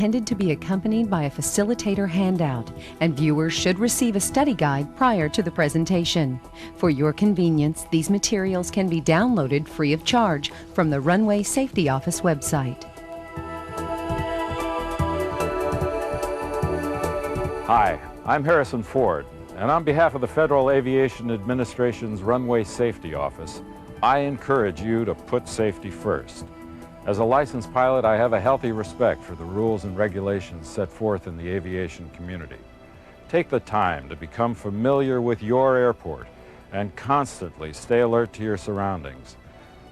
intended to be accompanied by a facilitator handout, and viewers should receive a study guide prior to the presentation. For your convenience, these materials can be downloaded free of charge from the Runway Safety Office website. Hi, I'm Harrison Ford, and on behalf of the Federal Aviation Administration's Runway Safety Office, I encourage you to put safety first. As a licensed pilot, I have a healthy respect for the rules and regulations set forth in the aviation community. Take the time to become familiar with your airport and constantly stay alert to your surroundings.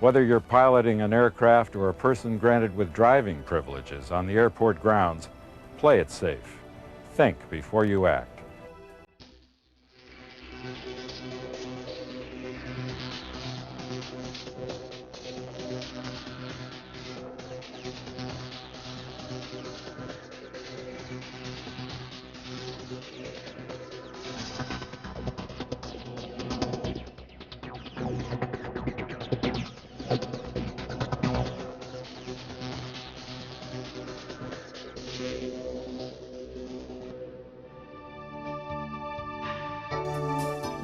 Whether you're piloting an aircraft or a person granted with driving privileges on the airport grounds, play it safe. Think before you act.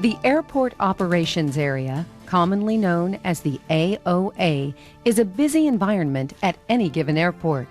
The Airport Operations Area, commonly known as the AOA, is a busy environment at any given airport.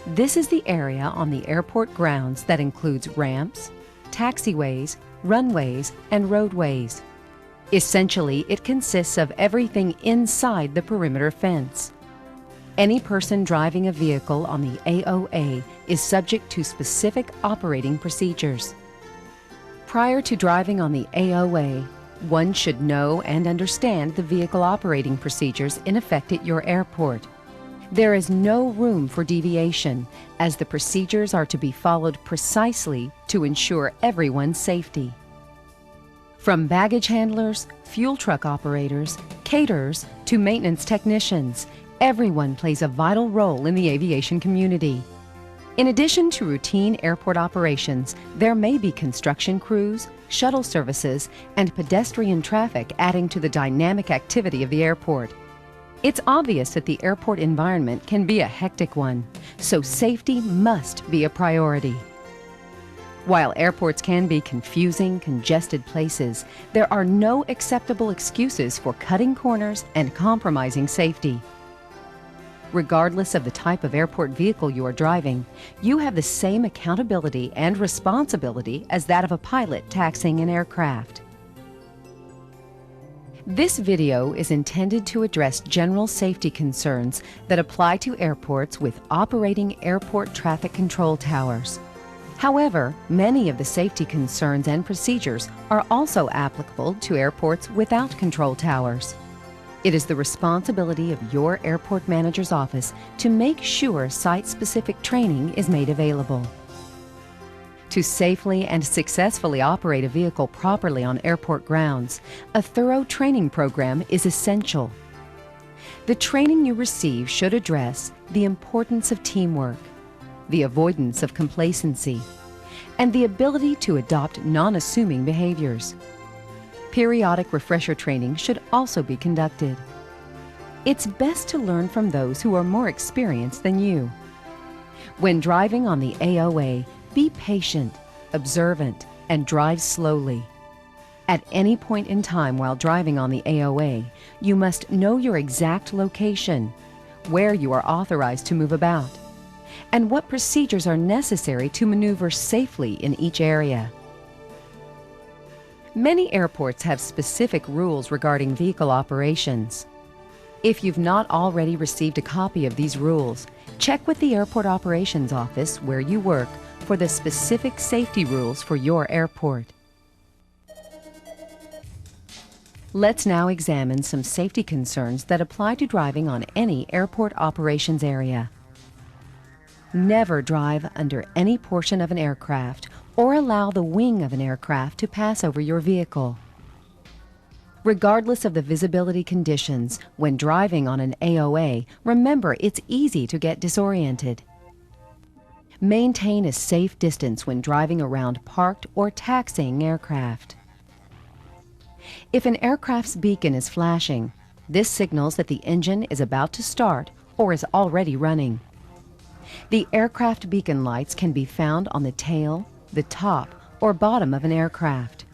This is the area on the airport grounds that includes ramps, taxiways, runways, and roadways. Essentially, it consists of everything inside the perimeter fence. Any person driving a vehicle on the AOA is subject to specific operating procedures. Prior to driving on the AOA, one should know and understand the vehicle operating procedures in effect at your airport. There is no room for deviation, as the procedures are to be followed precisely to ensure everyone's safety. From baggage handlers, fuel truck operators, caterers, to maintenance technicians, everyone plays a vital role in the aviation community. In addition to routine airport operations, there may be construction crews, shuttle services, and pedestrian traffic adding to the dynamic activity of the airport. It's obvious that the airport environment can be a hectic one, so safety must be a priority. While airports can be confusing, congested places, there are no acceptable excuses for cutting corners and compromising safety. Regardless of the type of airport vehicle you are driving, you have the same accountability and responsibility as that of a pilot taxiing an aircraft. This video is intended to address general safety concerns that apply to airports with operating airport traffic control towers. However, many of the safety concerns and procedures are also applicable to airports without control towers. It is the responsibility of your airport manager's office to make sure site-specific training is made available. To safely and successfully operate a vehicle properly on airport grounds, a thorough training program is essential. The training you receive should address the importance of teamwork, the avoidance of complacency, and the ability to adopt non-assuming behaviors. Periodic refresher training should also be conducted. It's best to learn from those who are more experienced than you. When driving on the AOA, be patient, observant, and drive slowly. At any point in time while driving on the AOA, you must know your exact location, where you are authorized to move about, and what procedures are necessary to maneuver safely in each area. Many airports have specific rules regarding vehicle operations. If you've not already received a copy of these rules, check with the Airport Operations Office where you work for the specific safety rules for your airport. Let's now examine some safety concerns that apply to driving on any airport operations area. Never drive under any portion of an aircraft or allow the wing of an aircraft to pass over your vehicle. Regardless of the visibility conditions, when driving on an AOA, remember it's easy to get disoriented. Maintain a safe distance when driving around parked or taxiing aircraft. If an aircraft's beacon is flashing, this signals that the engine is about to start or is already running. The aircraft beacon lights can be found on the tail, the top, or bottom of an aircraft.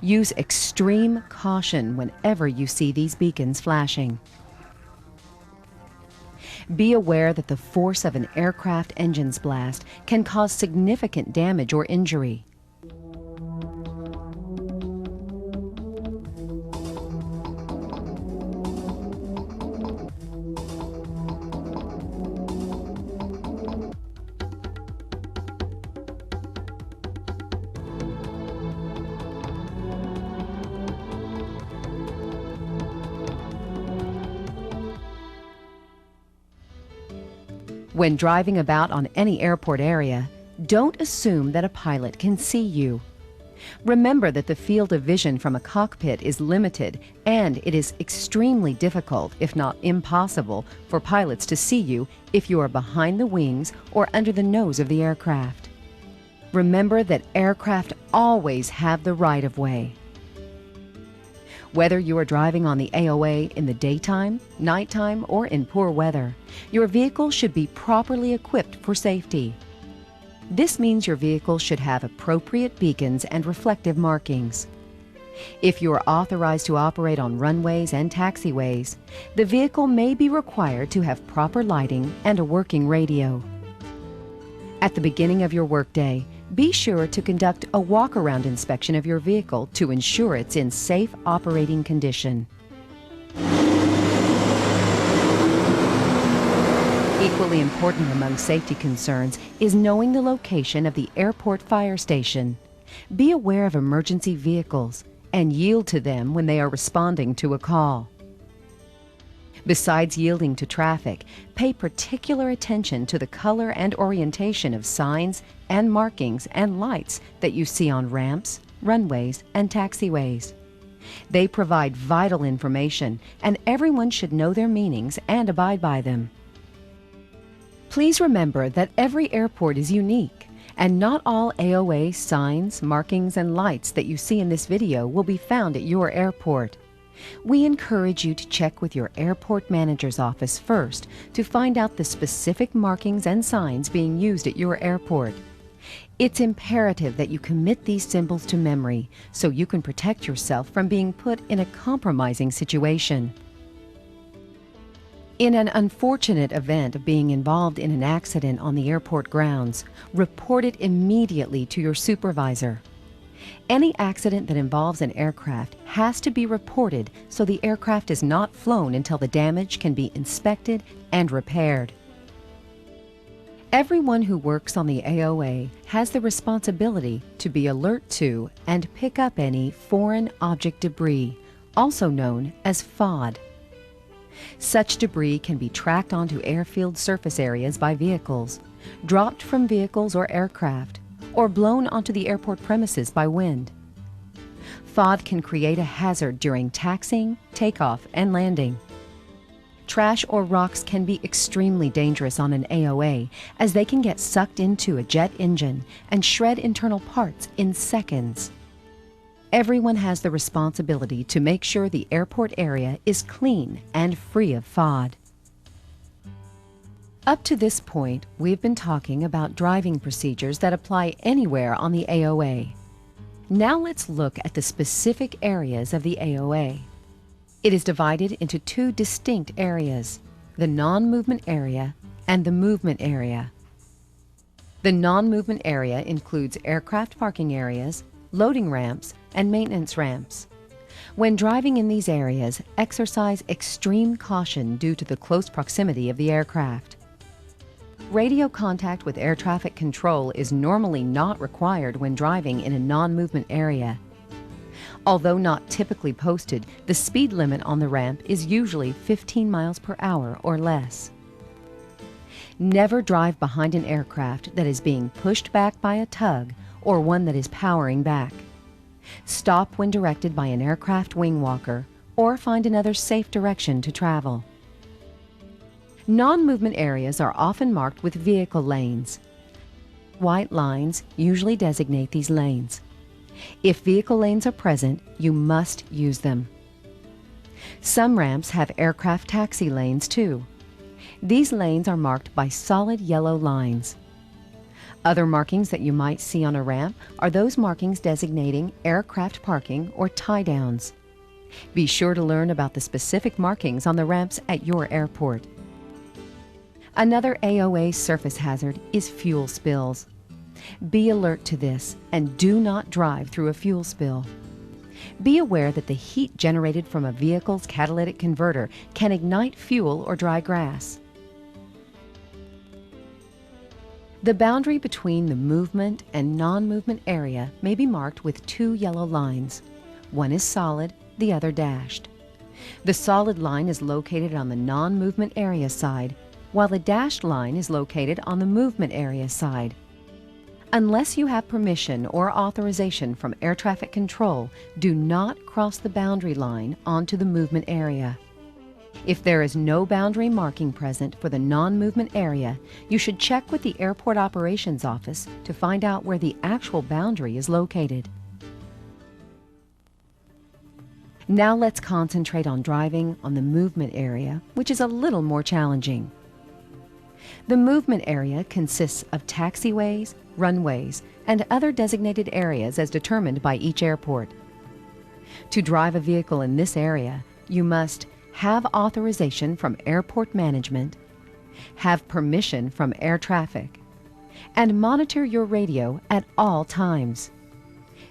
Use extreme caution whenever you see these beacons flashing. Be aware that the force of an aircraft engine's blast can cause significant damage or injury. When driving about on any airport area, don't assume that a pilot can see you. Remember that the field of vision from a cockpit is limited, and it is extremely difficult, if not impossible, for pilots to see you if you are behind the wings or under the nose of the aircraft. Remember that aircraft always have the right-of-way. Whether you are driving on the AOA in the daytime, nighttime, or in poor weather, your vehicle should be properly equipped for safety. This means your vehicle should have appropriate beacons and reflective markings. If you are authorized to operate on runways and taxiways, the vehicle may be required to have proper lighting and a working radio. At the beginning of your workday, be sure to conduct a walk-around inspection of your vehicle to ensure it's in safe operating condition. Equally important among safety concerns is knowing the location of the airport fire station. Be aware of emergency vehicles and yield to them when they are responding to a call. Besides yielding to traffic, pay particular attention to the color and orientation of signs and markings and lights that you see on ramps, runways, and taxiways. They provide vital information, and everyone should know their meanings and abide by them. Please remember that every airport is unique, and not all AOA signs, markings, and lights that you see in this video will be found at your airport. We encourage you to check with your airport manager's office first to find out the specific markings and signs being used at your airport. It's imperative that you commit these symbols to memory so you can protect yourself from being put in a compromising situation. In an unfortunate event of being involved in an accident on the airport grounds, report it immediately to your supervisor. Any accident that involves an aircraft has to be reported so the aircraft is not flown until the damage can be inspected and repaired. Everyone who works on the AOA has the responsibility to be alert to and pick up any foreign object debris, also known as FOD. Such debris can be tracked onto airfield surface areas by vehicles, dropped from vehicles or aircraft, or blown onto the airport premises by wind. FOD can create a hazard during taxiing, takeoff, and landing. Trash or rocks can be extremely dangerous on an AOA as they can get sucked into a jet engine and shred internal parts in seconds. Everyone has the responsibility to make sure the airport area is clean and free of FOD. Up to this point, we've been talking about driving procedures that apply anywhere on the AOA. Now let's look at the specific areas of the AOA. It is divided into two distinct areas, the non-movement area and the movement area. The non-movement area includes aircraft parking areas, loading ramps, and maintenance ramps. When driving in these areas, exercise extreme caution due to the close proximity of the aircraft. Radio contact with air traffic control is normally not required when driving in a non-movement area. Although not typically posted, the speed limit on the ramp is usually 15 miles per hour or less. Never drive behind an aircraft that is being pushed back by a tug or one that is powering back. Stop when directed by an aircraft wing walker or find another safe direction to travel. Non-movement areas are often marked with vehicle lanes. White lines usually designate these lanes. If vehicle lanes are present, you must use them. Some ramps have aircraft taxi lanes too. These lanes are marked by solid yellow lines. Other markings that you might see on a ramp are those markings designating aircraft parking or tie-downs. Be sure to learn about the specific markings on the ramps at your airport. Another AOA surface hazard is fuel spills. Be alert to this and do not drive through a fuel spill. Be aware that the heat generated from a vehicle's catalytic converter can ignite fuel or dry grass. The boundary between the movement and non-movement area may be marked with two yellow lines. One is solid, the other dashed. The solid line is located on the non-movement area side, while the dashed line is located on the movement area side. Unless you have permission or authorization from air traffic control, do not cross the boundary line onto the movement area. If there is no boundary marking present for the non-movement area, you should check with the Airport Operations Office to find out where the actual boundary is located. Now let's concentrate on driving on the movement area, which is a little more challenging. The movement area consists of taxiways, runways, and other designated areas as determined by each airport. To drive a vehicle in this area, you must have authorization from airport management, have permission from air traffic, and monitor your radio at all times.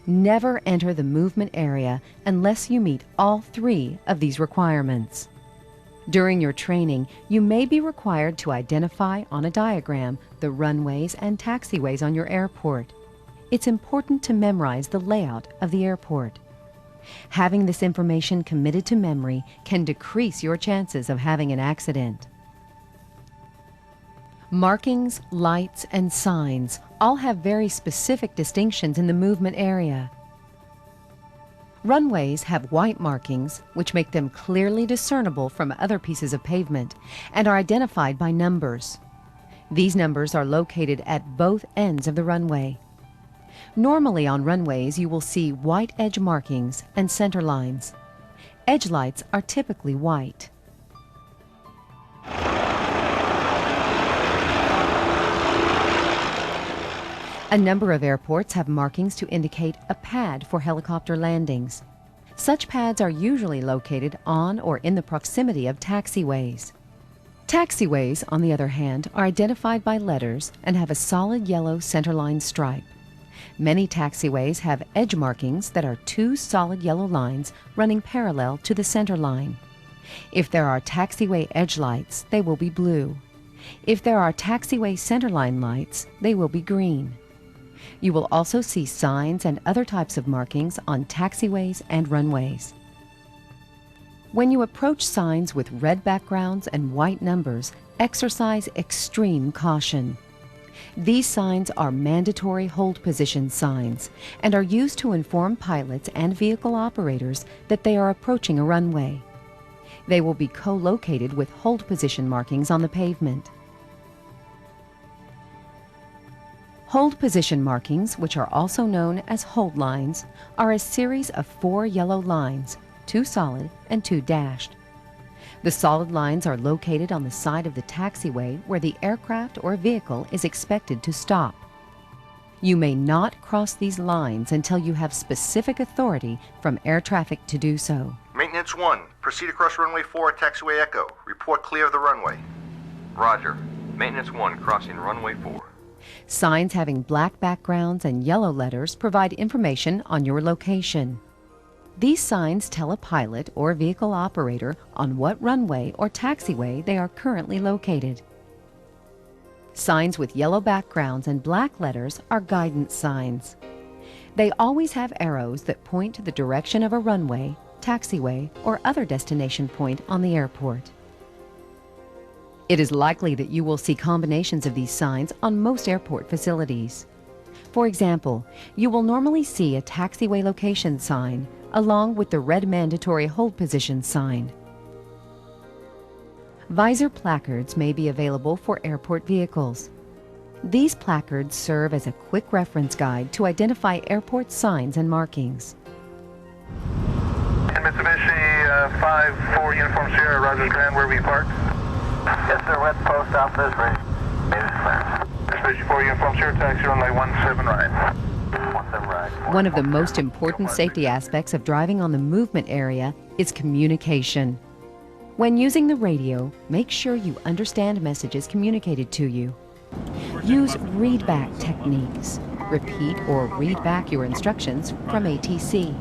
Never enter the movement area unless you meet all three of these requirements. During your training, you may be required to identify on a diagram the runways and taxiways on your airport. It's important to memorize the layout of the airport. Having this information committed to memory can decrease your chances of having an accident. Markings, lights, and signs all have very specific distinctions in the movement area. Runways have white markings, which make them clearly discernible from other pieces of pavement and are identified by numbers. These numbers are located at both ends of the runway. Normally on runways you will see white edge markings and center lines. Edge lights are typically white. A number of airports have markings to indicate a pad for helicopter landings. Such pads are usually located on or in the proximity of taxiways. Taxiways, on the other hand, are identified by letters and have a solid yellow centerline stripe. Many taxiways have edge markings that are two solid yellow lines running parallel to the center line. If there are taxiway edge lights, they will be blue. If there are taxiway centerline lights, they will be green. You will also see signs and other types of markings on taxiways and runways. When you approach signs with red backgrounds and white numbers, exercise extreme caution. These signs are mandatory hold position signs and are used to inform pilots and vehicle operators that they are approaching a runway. They will be co-located with hold position markings on the pavement. Hold position markings, which are also known as hold lines, are a series of 4 yellow lines, 2 solid and 2 dashed. The solid lines are located on the side of the taxiway where the aircraft or vehicle is expected to stop. You may not cross these lines until you have specific authority from air traffic to do so. Maintenance 1, proceed across runway 4 at taxiway Echo. Report clear of the runway. Roger. Maintenance 1, crossing runway 4. Signs having black backgrounds and yellow letters provide information on your location. These signs tell a pilot or vehicle operator on what runway or taxiway they are currently located. Signs with yellow backgrounds and black letters are guidance signs. They always have arrows that point to the direction of a runway, taxiway, or other destination point on the airport. It is likely that you will see combinations of these signs on most airport facilities. For example, you will normally see a taxiway location sign along with the red mandatory hold position sign. Visor placards may be available for airport vehicles. These placards serve as a quick reference guide to identify airport signs and markings. Mitsubishi 5-4 Uniform Sierra, Rogers Grand, where we park? Yes, sir. West Post Office. Maintenance clearance. Dispatch 4, uniform zero, taxi runway 17 right. 17 right. One of the most important safety aspects of driving on the movement area is communication. When using the radio, make sure you understand messages communicated to you. Use readback techniques. Repeat or read back your instructions from ATC.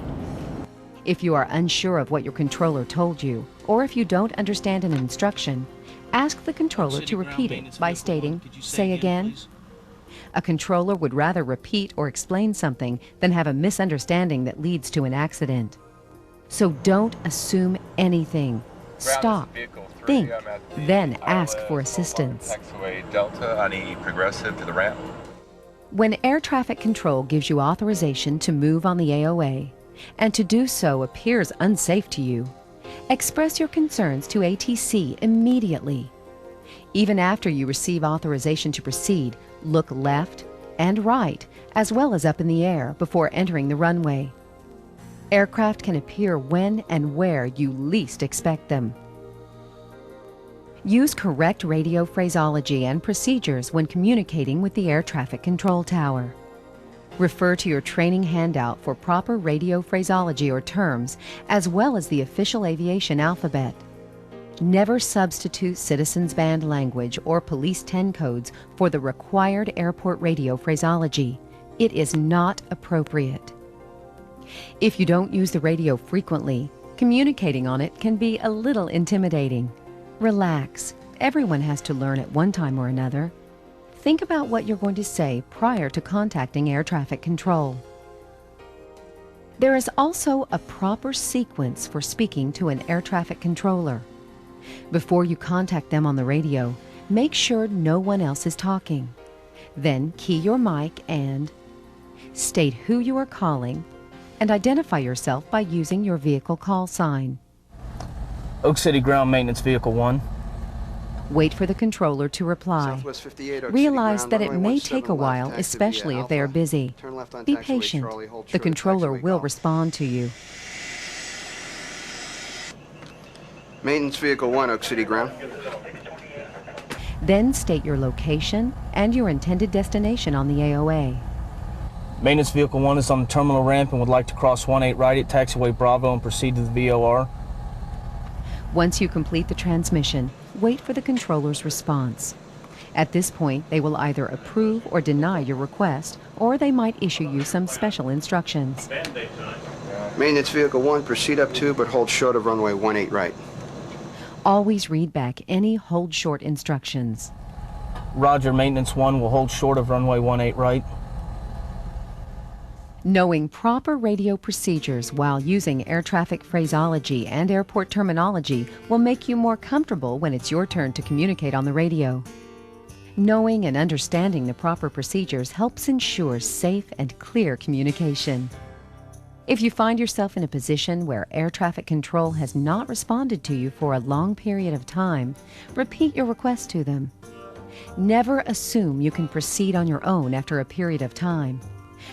If you are unsure of what your controller told you, or if you don't understand an instruction, ask the controller to repeat it by stating, "Say again." A controller would rather repeat or explain something than have a misunderstanding that leads to an accident. So don't assume anything. Stop, think, then ask for assistance. Taxiway Delta on E progressive to the ramp. When air traffic control gives you authorization to move on the AOA, and to do so appears unsafe to you, express your concerns to ATC immediately. Even after you receive authorization to proceed, look left and right, as well as up in the air before entering the runway. Aircraft can appear when and where you least expect them. Use correct radio phraseology and procedures when communicating with the air traffic control tower. Refer to your training handout for proper radio phraseology or terms, as well as the official aviation alphabet. Never substitute Citizens Band language or Police 10 codes for the required airport radio phraseology. It is not appropriate. If you don't use the radio frequently, communicating on it can be a little intimidating. Relax. Everyone has to learn at one time or another. Think about what you're going to say prior to contacting air traffic control. There is also a proper sequence for speaking to an air traffic controller. Before you contact them on the radio, make sure no one else is talking. Then key your mic and state who you are calling and identify yourself by using your vehicle call sign. Oak City Ground Maintenance Vehicle 1. Wait for the controller to reply. Southwest 58, Oak Realize City that Ground, it runway may 17 take a while, left, taxi especially via if they are Alpha. busy. Turn left on Be taxiway patient. Charlie, hold The short, controller taxiway will Golf. respond to you. Maintenance Vehicle 1, Oak City Ground. Then state your location and your intended destination on the AOA. Maintenance Vehicle 1 is on the terminal ramp and would like to cross 18 right at taxiway Bravo and proceed to the VOR. Once you complete the transmission, wait for the controller's response. At this point, they will either approve or deny your request, or they might issue you some special instructions. Maintenance Vehicle 1, proceed up to but hold short of runway 18 right. Always read back any hold short instructions. Roger, Maintenance 1 will hold short of runway 18 right. Knowing proper radio procedures while using air traffic phraseology and airport terminology will make you more comfortable when it's your turn to communicate on the radio. Knowing and understanding the proper procedures helps ensure safe and clear communication. If you find yourself in a position where air traffic control has not responded to you for a long period of time, repeat your request to them. Never assume you can proceed on your own after a period of time.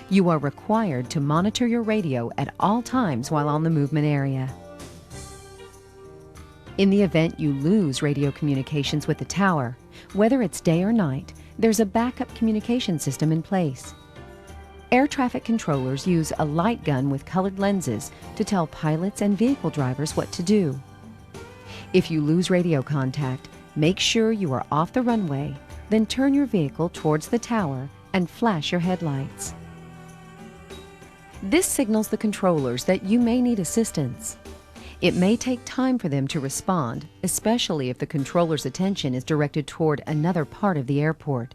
You are required to monitor your radio at all times while on the movement area. In the event you lose radio communications with the tower, whether it's day or night, there's a backup communication system in place. Air traffic controllers use a light gun with colored lenses to tell pilots and vehicle drivers what to do. If you lose radio contact, make sure you are off the runway, then turn your vehicle towards the tower and flash your headlights. This signals the controllers that you may need assistance. It may take time for them to respond, especially if the controller's attention is directed toward another part of the airport.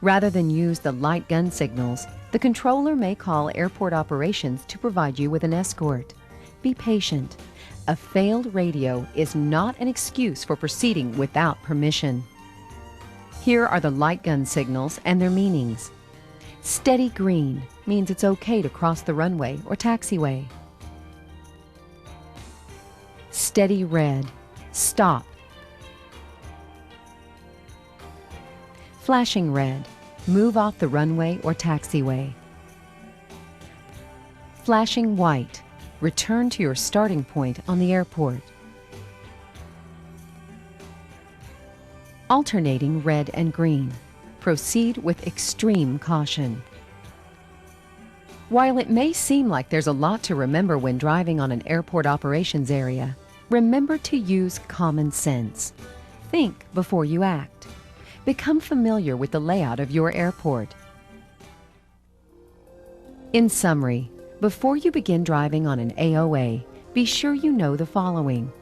Rather than use the light gun signals, the controller may call airport operations to provide you with an escort. Be patient. A failed radio is not an excuse for proceeding without permission. Here are the light gun signals and their meanings. Steady green means it's okay to cross the runway or taxiway. Steady red, stop. Flashing red, move off the runway or taxiway. Flashing white, return to your starting point on the airport. alternating red and green. Proceed with extreme caution. While it may seem like there's a lot to remember when driving on an airport operations area, remember to use common sense. Think before you act. Become familiar with the layout of your airport. In summary, before you begin driving on an AOA, be sure you know the following: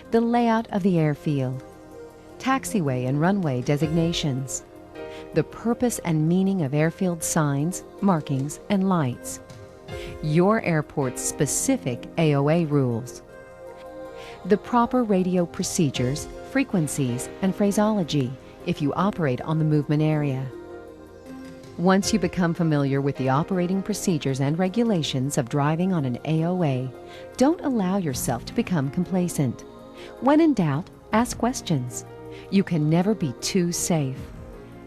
the layout of the airfield, taxiway and runway designations, the purpose and meaning of airfield signs, markings, and lights, your airport's specific AOA rules, the proper radio procedures, frequencies, and phraseology if you operate on the movement area. Once you become familiar with the operating procedures and regulations of driving on an AOA, don't allow yourself to become complacent. When in doubt, ask questions. You can never be too safe.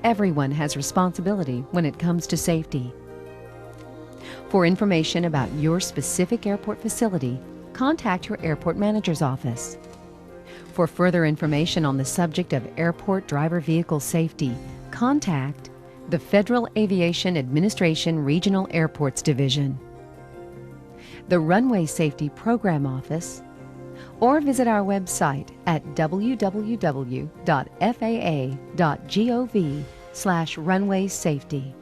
Everyone has responsibility when it comes to safety. For information about your specific airport facility, contact your airport manager's office. For further information on the subject of airport driver vehicle safety, contact the Federal Aviation Administration Regional Airports Division, the Runway Safety Program Office, or visit our website at www.faa.gov/runway safety.